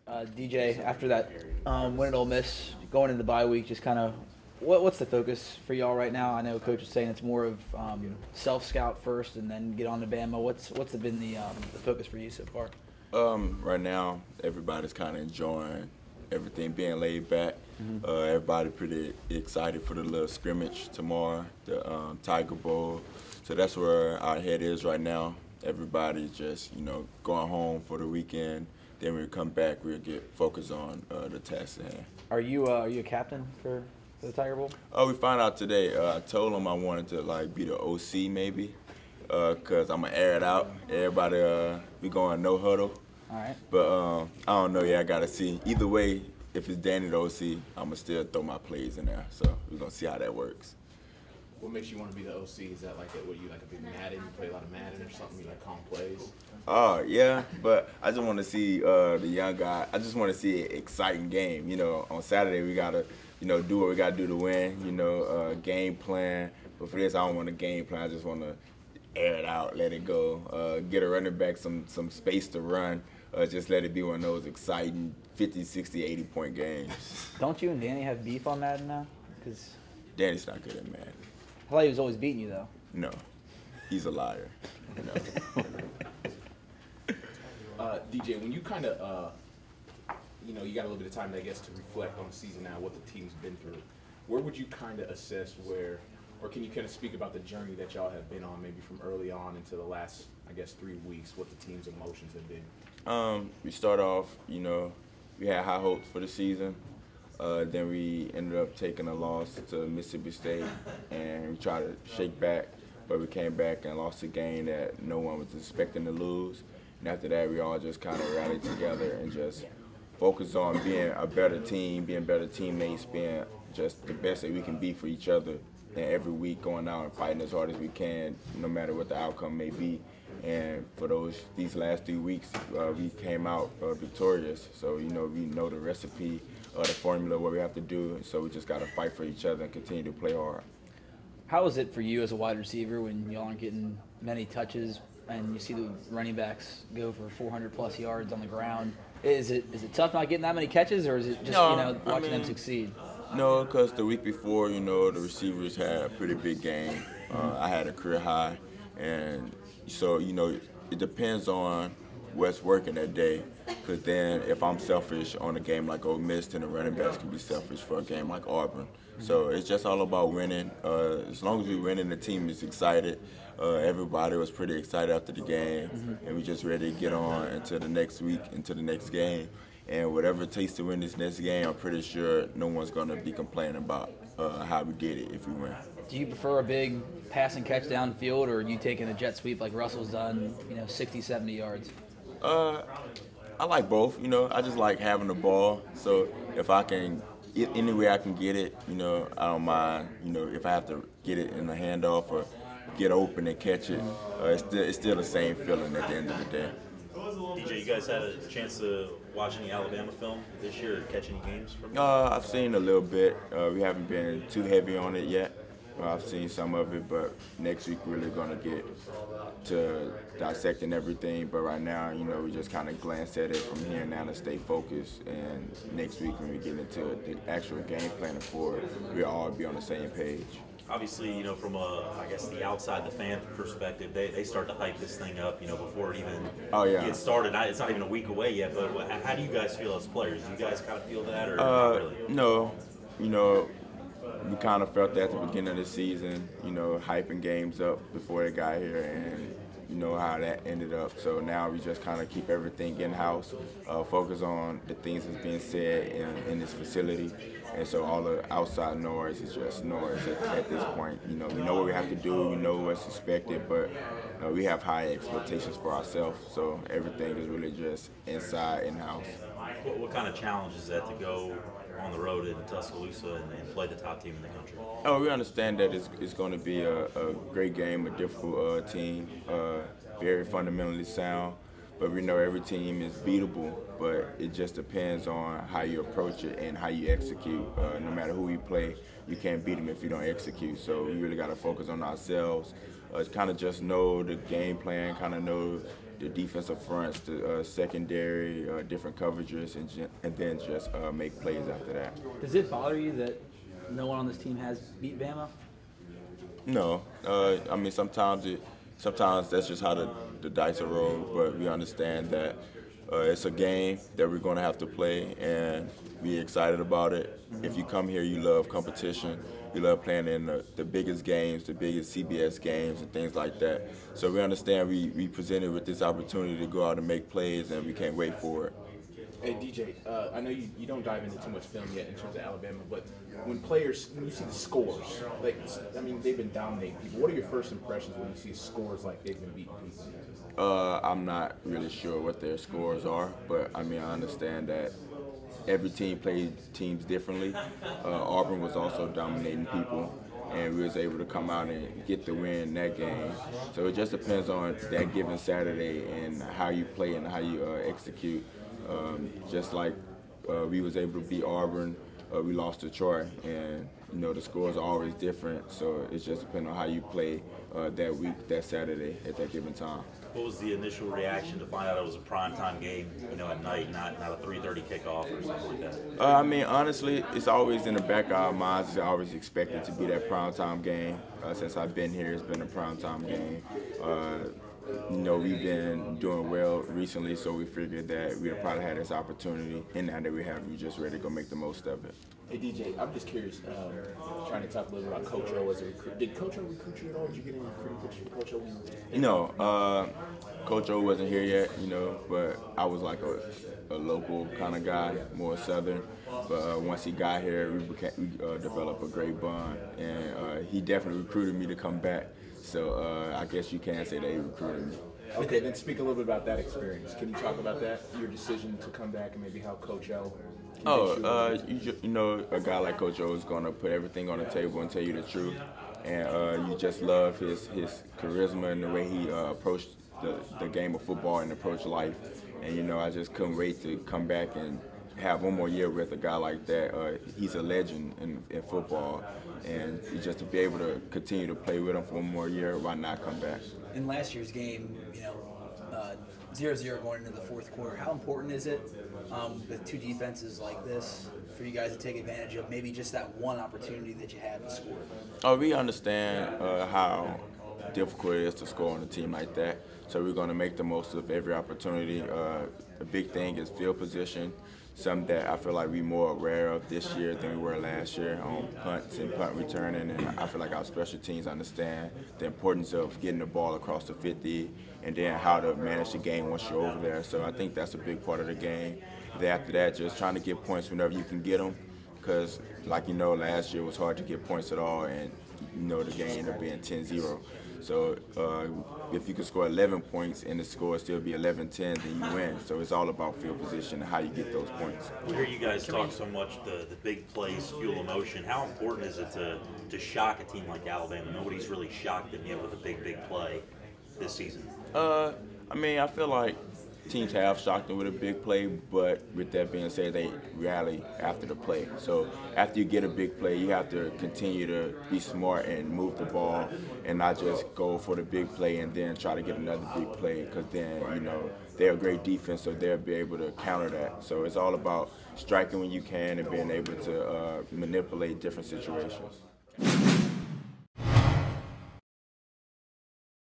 DJ, after that win at Ole Miss, going into the bye week, just kind of what's the focus for y'all right now? I know Coach is saying it's more of self-scout first and then get on to Bama. What's been the focus for you so far? Right now, everybody's kind of enjoying everything, being laid back. Everybody pretty excited for the little scrimmage tomorrow, the Tiger Bowl. So that's where our head is right now. Everybody's just, going home for the weekend. Then when we come back, we'll get focused on the task at hand. Are you a captain for the Tiger Bowl? Oh, we found out today. I told them I wanted to be the OC maybe, cause I'm gonna air it out. Everybody, we going no huddle. All right. But I don't know. Yeah, I gotta see. Either way, if it's Danny the OC, I'm gonna still throw my plays in there. So we're gonna see how that works. What makes you want to be the OC? Is that like what you like a big Madden? You play a lot of Madden or something? You like calling plays? Oh yeah, but I just want to see the young guy. I just want to see an exciting game. On Saturday we gotta, do what we gotta do to win. Game plan. But for this, I don't want a game plan. I just want to air it out, let it go, get a running back some space to run. Just let it be one of those exciting 50, 60, 80-point games. Don't you and Danny have beef on Madden now? Because Danny's not good at Madden. I thought he was always beating you, though. No, he's a liar. DJ, when you kind of, you got a little bit of time, I guess, to reflect on the season now, what the team's been through, where would you kind of assess where, or can you kind of speak about the journey that y'all have been on, maybe from early on into the last, I guess, 3 weeks, what the team's emotions have been? We start off, we had high hopes for the season. Then we ended up taking a loss to Mississippi State, and we tried to shake back, but we came back and lost a game that no one was expecting to lose. And after that, we all just kind of rallied together and just focused on being a better team, being better teammates, being just the best that we can be for each other. And every week going out and fighting as hard as we can, no matter what the outcome may be. And for these last 3 weeks, we came out victorious. So, we know the recipe, the formula, what we have to do. So we just got to fight for each other and continue to play hard. How is it for you as a wide receiver when y'all aren't getting many touches and you see the running backs go for 400-plus yards on the ground? Is it tough not getting that many catches, or is it just watching them succeed? No, because the week before, the receivers had a pretty big game. I had a career high, and so it depends on what's working that day. Because then if I'm selfish on a game like Ole Miss, then the running backs can be selfish for a game like Auburn. So it's just all about winning. As long as we win and the team is excited, everybody was pretty excited after the game, and we just ready to get on into the next week, into the next game. And whatever it takes to win this next game, I'm pretty sure no one's going to be complaining about how we did it if we win. Do you prefer a big pass and catch downfield, or are you taking a jet sweep like Russell's done, 60, 70 yards? I like both. I just like having the ball. So if I can, any way I can get it, I don't mind. If I have to get it in the handoff or get open and catch it, it's still the same feeling at the end of the day. DJ, you guys had a chance to watch any Alabama film this year or catch any games from it? I've seen a little bit. We haven't been too heavy on it yet. I've seen some of it, but next week we're really going to get to dissecting everything. But right now, we just kind of glance at it from here and now to stay focused. And next week when we get into the actual game planning for it, we'll all be on the same page. Obviously, from the outside, the fan perspective, they start to hype this thing up, before it even gets started. It's not even a week away yet, but how do you guys feel as players? Do you guys kind of feel that, or not really? No. We kind of felt that at the beginning of the season, hyping games up before they got here, and how that ended up. So now we just kind of keep everything in-house, focus on the things that's being said in this facility. And so all the outside noise is just noise at this point. We know what we have to do, we know what's expected, but we have high expectations for ourselves. So everything is really just inside, in-house. What kind of challenge is that to go on the road in Tuscaloosa and play the top team in the country? Oh, we understand that it's going to be a great game, a difficult team, very fundamentally sound. But we know every team is beatable, but it just depends on how you approach it and how you execute. No matter who we play, you can't beat them if you don't execute. So we really got to focus on ourselves, kind of just know the game plan, kind of know the defensive fronts, the secondary, different coverages, and then just make plays after that. Does it bother you that no one on this team has beat Bama? No. I mean, sometimes that's just how the dice are rolled, but we understand that it's a game that we're going to have to play, and we're excited about it. If you come here, you love competition. You love playing in the biggest games, the biggest CBS games and things like that. So we understand we presented with this opportunity to go out and make plays, and we can't wait for it. Hey, DJ, I know you don't dive into too much film yet in terms of Alabama, but when you see the scores, they've been dominating people. What are your first impressions when you see scores like they've been beating people? I'm not really sure what their scores are, but I understand that every team played teams differently. Auburn was also dominating people, and we was able to come out and get the win in that game. So it just depends on that given Saturday and how you play and how you execute. Just like we was able to beat Auburn, we lost to Troy, and the scores are always different. So it's just depending on how you play that week, that Saturday at that given time. What was the initial reaction to find out it was a primetime game, at night, not a 3:30 kickoff or something like that? Honestly, it's always in the back of our minds. It's always expected to be that primetime game. Since I've been here, it's been a primetime game. We've been doing well recently, so we figured that we'd probably had this opportunity, and now that we have, we're just ready to go make the most of it. Hey, DJ, I'm just curious, trying to talk a little bit about Coach O as a recruit. Did Coach O recruit you at all? Did you get any recruiting pictures from Coach O? No, Coach O wasn't here yet, but I was like a local kind of guy, more Southern. But once he got here, we developed a great bond, and he definitely recruited me to come back. So I guess you can say that he recruited me. Okay, then speak a little bit about that experience. Can you talk about that, your decision to come back, and maybe how Coach O? A guy like Coach O is going to put everything on the table and tell you the truth. And you just love his charisma and the way he approached the game of football and approached life. And, I just couldn't wait to come back and have one more year with a guy like that. He's a legend in football. And just to be able to continue to play with him for one more year, why not come back? In last year's game, 0-0 going into the fourth quarter, how important is it with two defenses like this for you guys to take advantage of maybe just that one opportunity that you have to score? We understand how difficult it is to score on a team like that, so we're going to make the most of every opportunity. The big thing is field position, something that I feel like we're more aware of this year than we were last year on punts and punt returning, and I feel like our special teams understand the importance of getting the ball across the 50 and then how to manage the game once you're over there. So I think that's a big part of the game. Then after that, just trying to get points whenever you can get them, because last year it was hard to get points at all, and the game ended up being 10-0. So if you can score 11 points and the score still be 11-10, then you win. So it's all about field position and how you get those points. We hear you guys talk so much the big plays fuel emotion. How important is it to shock a team like Alabama? Nobody's really shocked them yet with a big play this season. I feel like teams have shocked them with a big play, but with that being said, they rally after the play. So after you get a big play, you have to continue to be smart and move the ball and not just go for the big play and then try to get another big play, because then, they're a great defense, so they'll be able to counter that. So it's all about striking when you can and being able to manipulate different situations.